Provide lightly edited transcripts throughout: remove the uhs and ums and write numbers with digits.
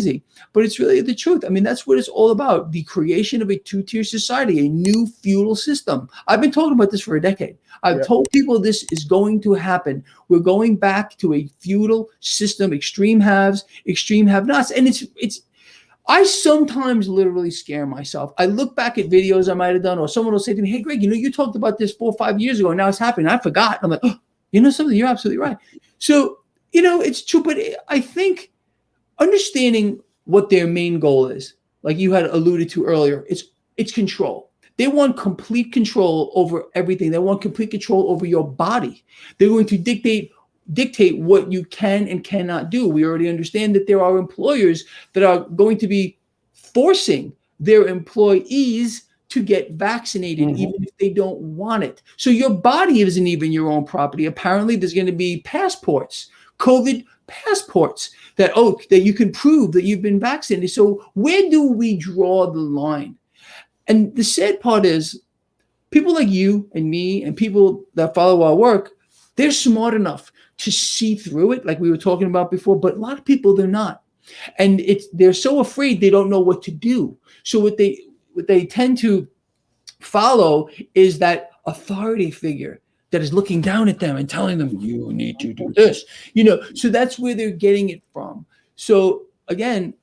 crazy, but it's really the truth. I mean, that's what it's all about. The creation of a two-tier society, a new feudal system. I've been talking about this for a decade. I've told people this is going to happen. We're going back to a feudal system, extreme haves, extreme have-nots. And I sometimes literally scare myself. I look back at videos I might have done, or someone will say to me, hey, Greg, you talked about this 4 or 5 years ago, and now it's happening. I forgot. I'm like, oh, something, you're absolutely right. So, it's true. But I think understanding what their main goal is, like you had alluded to earlier, it's control. They want complete control over everything. They want complete control over your body. They're going to dictate what you can and cannot do. We already understand that there are employers that are going to be forcing their employees to get vaccinated, even if they don't want it. So your body isn't even your own property. Apparently, there's going to be passports, COVID passports that you can prove that you've been vaccinated. So where do we draw the line? And the sad part is people like you and me and people that follow our work, they're smart enough to see through it, like we were talking about before, but a lot of people, they're not. And they're so afraid they don't know what to do. So what they tend to follow is that authority figure that is looking down at them and telling them, you need to do this, so that's where they're getting it from. So again,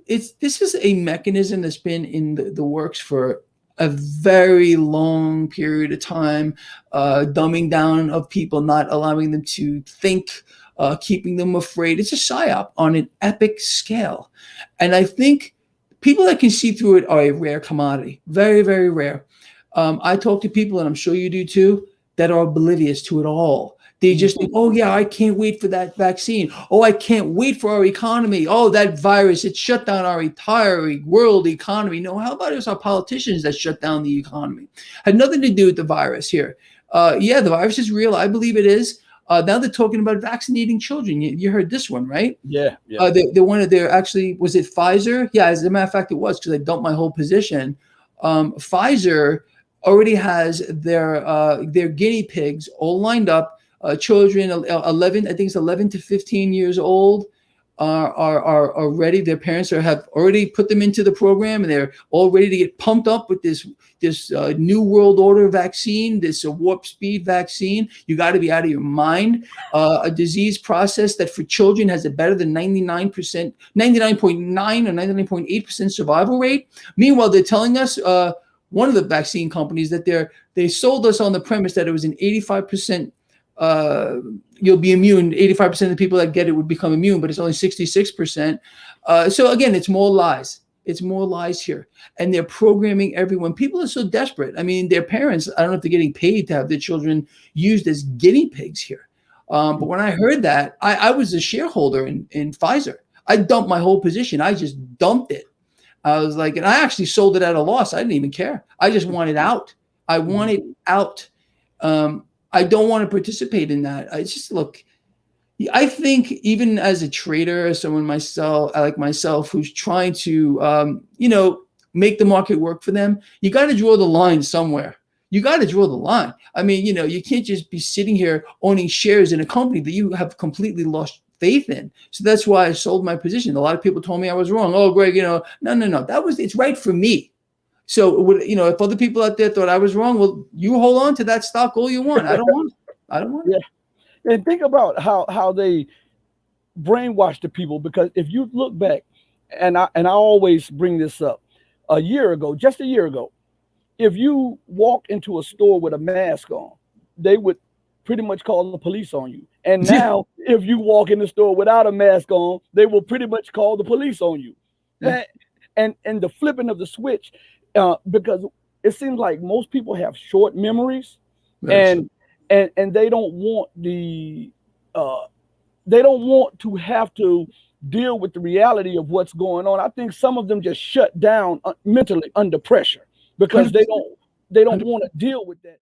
this is a mechanism that's been in the works for a very long period of time, dumbing down of people, not allowing them to think, keeping them afraid. It's a psyop on an epic scale. And I think people that can see through it are a rare commodity, very, very rare. I talk to people, and I'm sure you do too, that are oblivious to it all. They just think, oh yeah, I can't wait for that vaccine. Oh, I can't wait for our economy. Oh, that virus, it shut down our entire world economy. No, how about it's our politicians that shut down the economy? Had nothing to do with the virus here. The virus is real. I believe it is. Now they're talking about vaccinating children. You heard this one, right? Yeah. They wanted their, actually, was it Pfizer? Yeah, as a matter of fact, it was, because I dumped my whole position. Pfizer already has their guinea pigs all lined up. Children 11, I think it's 11 to 15 years old, are ready. Their parents have already put them into the program, and they're all ready to get pumped up with this new world order vaccine, this warp speed vaccine. You got to be out of your mind. A disease process that for children has a better than 99.9 or 99.8% survival rate. Meanwhile, they're telling us, one of the vaccine companies, that they sold us on the premise that it was an 85%. You'll be immune. 85% of the people that get it would become immune, but it's only 66%. So again, it's more lies. It's more lies here. And they're programming everyone. People are so desperate. I mean, their parents, I don't know if they're getting paid to have their children used as guinea pigs here. But when I heard that, I was a shareholder in Pfizer. I dumped my whole position. I just dumped it. I was like, and I actually sold it at a loss. I didn't even care. I just wanted out. I wanted out. I don't want to participate in that. I think even as a trader, someone like myself, who's trying to, make the market work for them, you got to draw the line somewhere. You got to draw the line. I mean, you can't just be sitting here owning shares in a company that you have completely lost faith in. So that's why I sold my position. A lot of people told me I was wrong. Oh, Greg, no. It's right for me. So, if other people out there thought I was wrong, well, you hold on to that stock all you want. I don't want it. Yeah. And think about how they brainwash the people, because if you look back, and I always bring this up, just a year ago, if you walk into a store with a mask on, they would pretty much call the police on you. And now, if you walk in the store without a mask on, they will pretty much call the police on you. Yeah. And the flipping of the switch, because it seems like most people have short memories, and they don't want to have to deal with the reality of what's going on. I think some of them just shut down mentally under pressure because they don't want to deal with that.